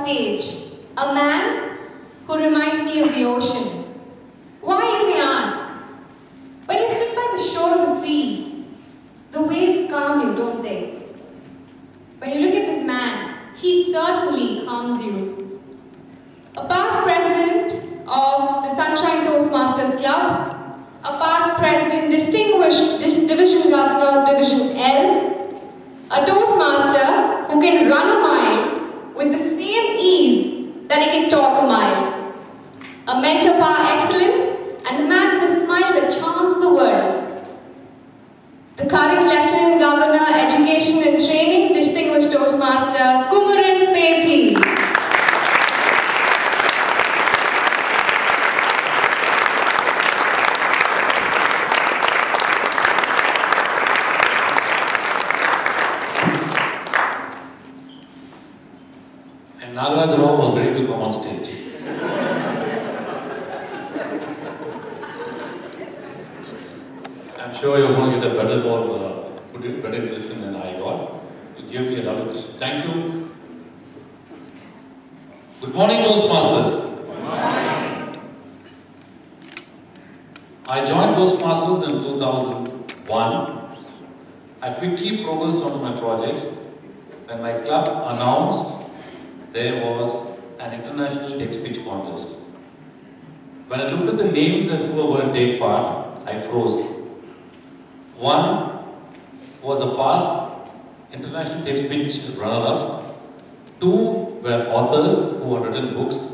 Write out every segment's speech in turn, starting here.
stage, a man who reminds me of the ocean. Why, you may ask? When you sit by the shore of the sea, the waves calm you, don't they? When you look at this man, he certainly calms you. A past president of the Sunshine Toastmasters Club, a past president, distinguished division governor, Division L, a Toastmaster who can run a mile with the same ease that he can talk a mile, a mentor par excellence, and the man with a smile that charms the world. The current Lieutenant Governor, Education and Training, distinguished Toastmaster, Kumaran, Pethi. Nagaraj Rao was ready to come on stage. I'm sure you're going to get a better ball, better decision than I got. To give me another decision. Thank you. Good morning, Toastmasters. Good morning. I joined Toastmasters in 2001. I quickly progressed on my projects when my club announced there was an international text-speech contest. When I looked at the names and who were going to take part, I froze. One was a past international text-speech runner-up. Two were authors who had written books.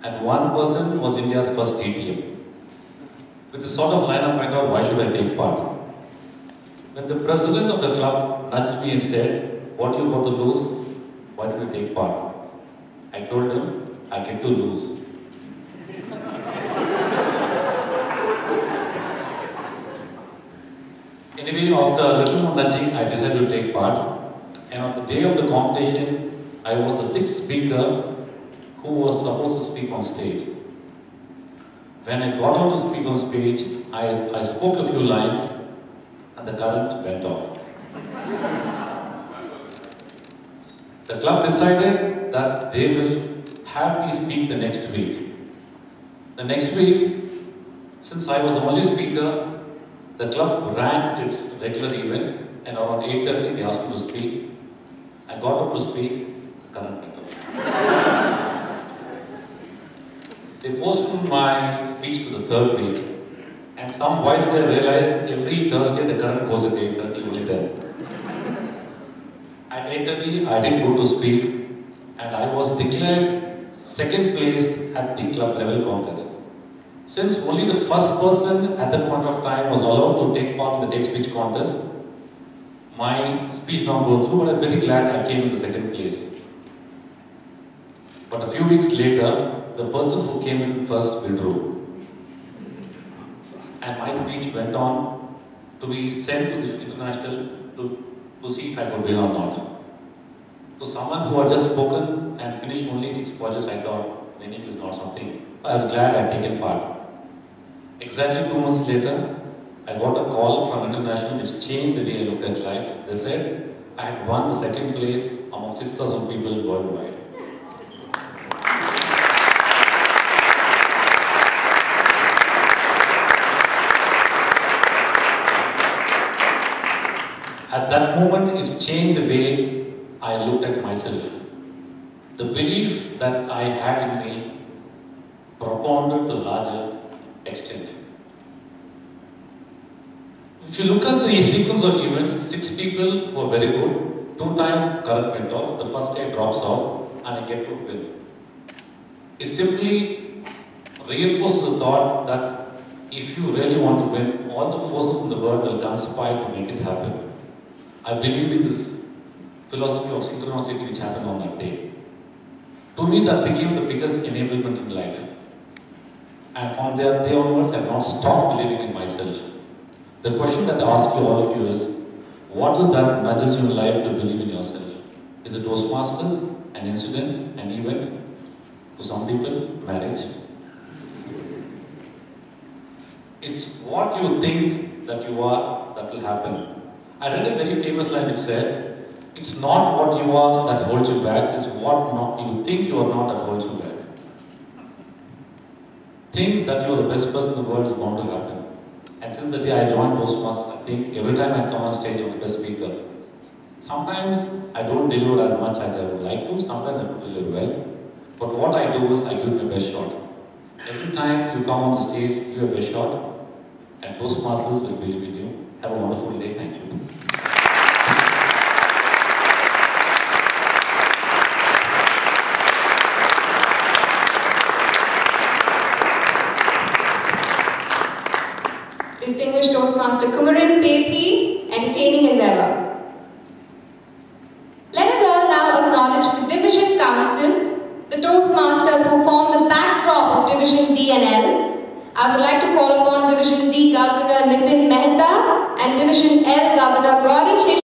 And one person was India's first TTM. With this sort of lineup, I thought, why should I take part? When the president of the club nudged me and said, what are you going to lose? Why did you take part? I told him, I get to lose. Anyway, after a little more nudging, I decided to take part. And on the day of the competition, I was the sixth speaker who was supposed to speak on stage. When I got out to speak on stage, I spoke a few lines and the current went off. The club decided that they will have me speak the next week. The next week, since I was the only speaker, the club ran its regular event and around 8:30 they asked me to speak. I got up to speak, the current went off. They postponed my speech to the third week and some wise guy realized every Thursday the current goes at 8:30 only then. At 8:30, I didn't go to speak and I was declared second place at the club level contest. Since only the first person at that point of time was allowed to take part in the text speech contest, my speech did not go through, but I was very glad I came in the second place. But a few weeks later, the person who came in first withdrew. And my speech went on to be sent to the international to see if I could win or not. To someone who had just spoken and finished only 6 projects, I thought winning is not something. I was glad I had taken part. Exactly 2 months later, I got a call from international which changed the way I looked at life. They said I had won the second place among 6,000 people worldwide. At that moment, it changed the way I looked at myself. The belief that I had in me propounded to a larger extent. If you look at the sequence of events, 6 people were very good. 2 times current went off, the first guy drops out and I get to win. It simply reinforces the thought that if you really want to win, all the forces in the world will conspire to make it happen. I believe in this philosophy of synchronicity which happened on that day. To me, that became the biggest enablement in life. And from that day onwards, I have not stopped believing in myself. The question that I ask you, all of you, is what is that nudges you in life to believe in yourself? Is it Toastmasters, an incident, an event? To some people, marriage. It's what you think that you are that will happen. I read a very famous line which said, It's not what you are that holds you back, it's what not, you think you are not that holds you back. Think that you are the best person in the world is bound to happen. And since the day I joined Toastmasters, I think every time I come on stage, I'm the best speaker. Sometimes I don't deliver as much as I would like to, sometimes I don't deliver well. But what I do is I give my best shot. Every time you come on the stage, give your best shot, and Toastmasters will believe in you. Have a wonderful day. Thank you. Distinguished Toastmaster Kumaran, Pethi, entertaining as ever. Let us all now acknowledge the Division Council, the Toastmasters who form the backdrop of Division D and L. I would like to call upon Division D Governor Nitin Mehta and Division L Governor Gauri